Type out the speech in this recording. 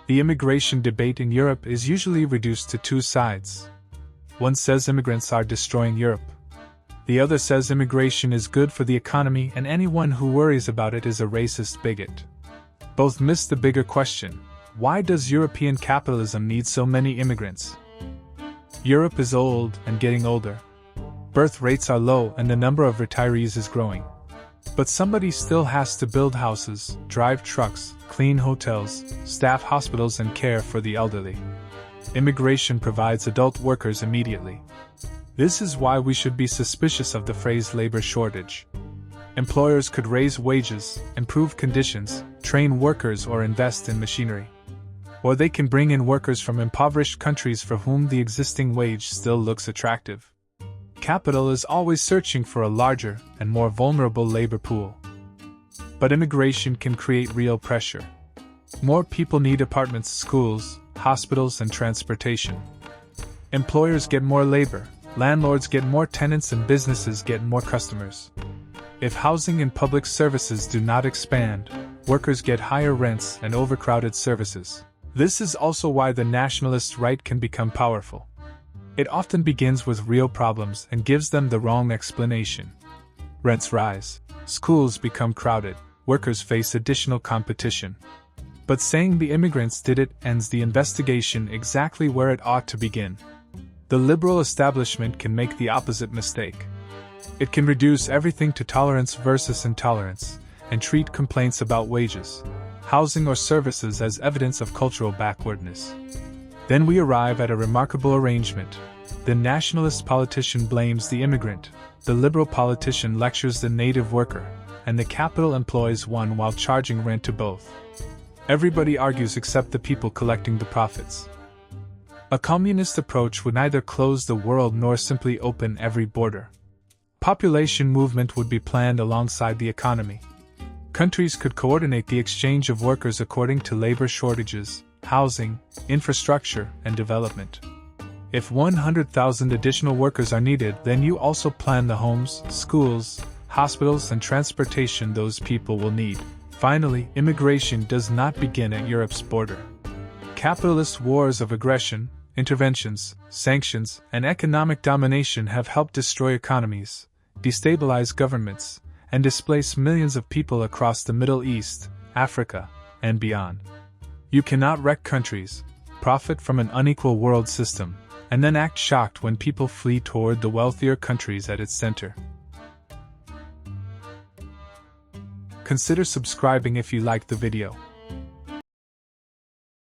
The immigration debate in Europe is usually reduced to two sides. One says immigrants are destroying Europe. The other says immigration is good for the economy and anyone who worries about it is a racist bigot. Both miss the bigger question: why does European capitalism need so many immigrants? Europe is old and getting older. Birth rates are low and the number of retirees is growing. But somebody still has to build houses, drive trucks, clean hotels, staff hospitals and care for the elderly. Immigration provides adult workers immediately. This is why we should be suspicious of the phrase labor shortage. Employers could raise wages, improve conditions, train workers or invest in machinery. Or they can bring in workers from impoverished countries for whom the existing wage still looks attractive. Capital is always searching for a larger and more vulnerable labor pool. But immigration can create real pressure. More people need apartments, schools, hospitals, and transportation. Employers get more labor, landlords get more tenants, and businesses get more customers. If housing and public services do not expand, workers get higher rents and overcrowded services. This is also why the nationalist right can become powerful. It often begins with real problems and gives them the wrong explanation. Rents rise, schools become crowded, workers face additional competition. But saying the immigrants did it ends the investigation exactly where it ought to begin. The liberal establishment can make the opposite mistake. It can reduce everything to tolerance versus intolerance, and treat complaints about wages, housing or services as evidence of cultural backwardness. Then we arrive at a remarkable arrangement. The nationalist politician blames the immigrant, the liberal politician lectures the native worker, and the capital employs one while charging rent to both. Everybody argues except the people collecting the profits. A communist approach would neither close the world nor simply open every border. Population movement would be planned alongside the economy. Countries could coordinate the exchange of workers according to labor shortages, housing, infrastructure, and development. If 100,000 additional workers are needed, then you also plan the homes, schools, hospitals, and transportation those people will need. Finally, immigration does not begin at Europe's border. Capitalist wars of aggression, interventions, sanctions, and economic domination have helped destroy economies, destabilize governments, and displace millions of people across the Middle East, Africa, and beyond. You cannot wreck countries, profit from an unequal world system, and then act shocked when people flee toward the wealthier countries at its center. Consider subscribing if you liked the video.